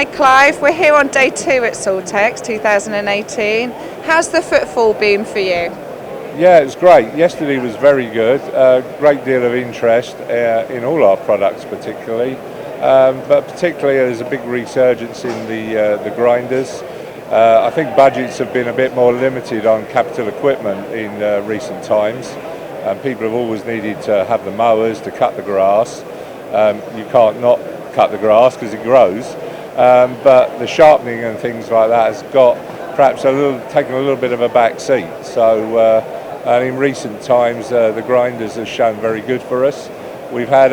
Hi Clive, we're here on day 2 at SALTEX 2018. How's the footfall been for you? Yeah, it was great. Yesterday was very good. Great deal of interest in all our products, particularly. But particularly, there's a big resurgence in the grinders. I think budgets have been a bit more limited on capital equipment in recent times. People have always needed to have the mowers to cut the grass. You can't not cut the grass because it grows. But the sharpening and things like that has got perhaps taken a little bit of a back seat. So, and in recent times, the grinders have shown very good for us. We've had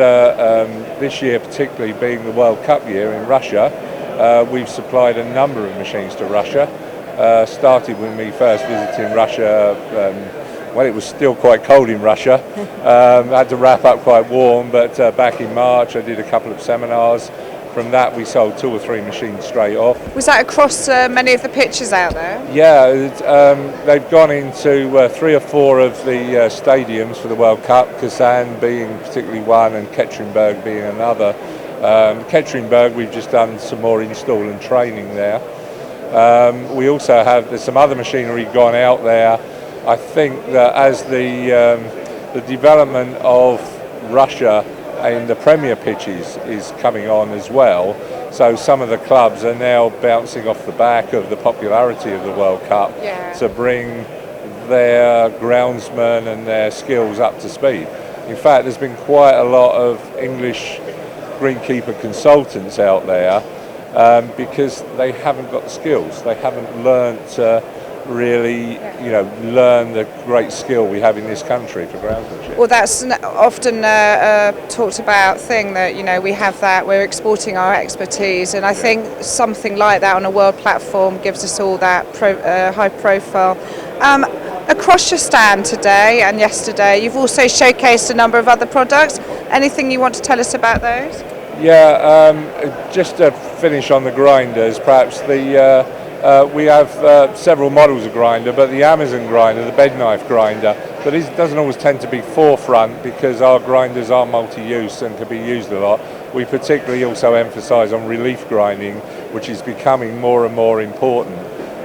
this year, particularly being the World Cup year in Russia, we've supplied a number of machines to Russia. Started with me first visiting Russia when it was still quite cold in Russia. Had to wrap up quite warm, but back in March I did a couple of seminars. From that we sold 2 or 3 machines straight off. Was that across many of the pitches out there? Yeah, they've gone into 3 or 4 of the stadiums for the World Cup, Kazan being particularly one and Ketteringburg being another. Ketteringburg, we've just done some more install and training there. We also there's some other machinery gone out there. I think that as the development of Russia and the Premier pitches is coming on as well, so some of the clubs are now bouncing off the back of the popularity of the World Cup to bring their groundsmen and their skills up to speed. In fact, there's been quite a lot of English greenkeeper consultants out there because they haven't got the skills. They haven't learned to really, learn the great skill we have in this country for groundsmanship. Well, that's often talked about thing that, we have that, we're exporting our expertise, and I think something like that on a world platform gives us all that high profile. Across your stand today and yesterday, you've also showcased a number of other products. Anything you want to tell us about those? Yeah, just to finish on the grinders, perhaps we have several models of grinder, but the Amazon grinder, the bed knife grinder, but it doesn't always tend to be forefront because our grinders are multi-use and can be used a lot. We particularly also emphasise on relief grinding, which is becoming more and more important,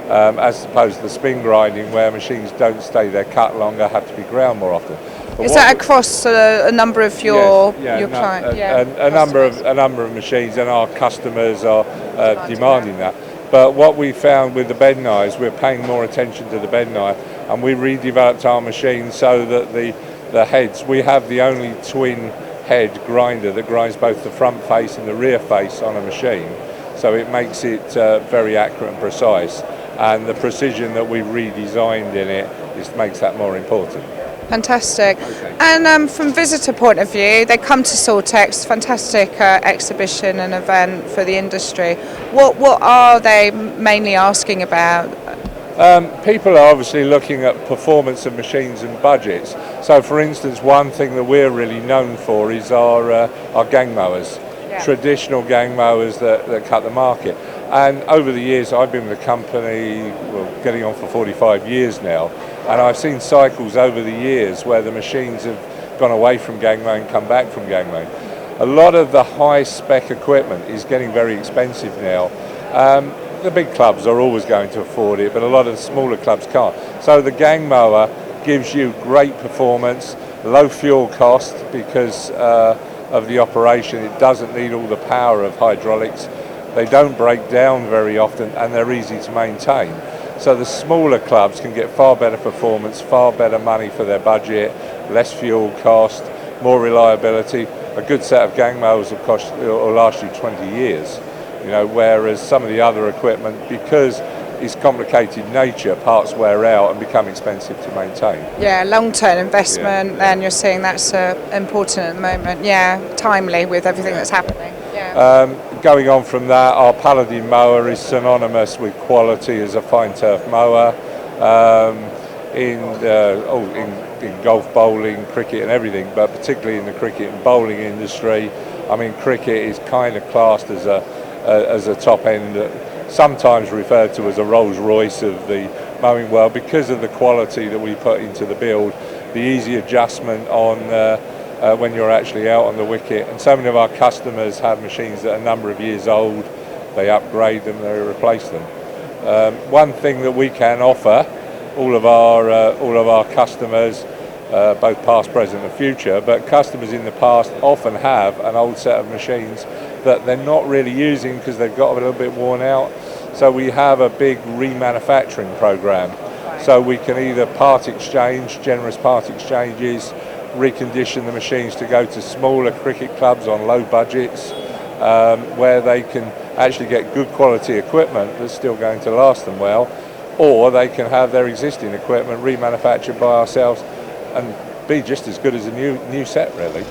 as opposed to the spin grinding where machines don't stay there cut longer, have to be ground more often. Is that across a number of your clients? A number of machines, and our customers are demanding that. But what we found with the bed knives, we're paying more attention to the bed knife, and we redeveloped our machine so that the heads, we have the only twin head grinder that grinds both the front face and the rear face on a machine. So it makes it very accurate and precise, and the precision that we redesigned in it makes that more important. Fantastic. Okay. And from visitor point of view, they come to SALTEX, fantastic exhibition and event for the industry. What are they mainly asking about? People are obviously looking at performance of machines and budgets. So for instance, one thing that we're really known for is our gang mowers, traditional gang mowers that cut the market. And over the years, I've been with the company, getting on for 45 years now, and I've seen cycles over the years where the machines have gone away from gang mowing, come back from gang mowing. A lot of the high spec equipment is getting very expensive now. The big clubs are always going to afford it, but a lot of the smaller clubs can't. So the gang mower gives you great performance, low fuel cost because of the operation. It doesn't need all the power of hydraulics. They don't break down very often, and they're easy to maintain. So the smaller clubs can get far better performance, far better money for their budget, less fuel cost, more reliability. A good set of gang mowers will last you 20 years, whereas some of the other equipment, because it's complicated nature, parts wear out and become expensive to maintain. Yeah, long-term investment, and you're seeing that's important at the moment. Yeah, timely with everything that's happening. Yeah. Going on from that, our Paladin mower is synonymous with quality as a fine turf mower. In golf, bowling, cricket and everything, but particularly in the cricket and bowling industry. I mean, cricket is kind of classed as a top end, sometimes referred to as a Rolls Royce of the mowing world because of the quality that we put into the build, the easy adjustment on when you're actually out on the wicket. And so many of our customers have machines that are a number of years old they upgrade them, they replace them. One thing that we can offer all of our customers, both past, present and future, but customers in the past often have an old set of machines that they're not really using because they've got a little bit worn out. So we have a big remanufacturing program. So we can either part exchange, generous part exchanges, recondition the machines to go to smaller cricket clubs on low budgets, where they can actually get good quality equipment that's still going to last them well, or they can have their existing equipment remanufactured by ourselves and be just as good as a new set, really.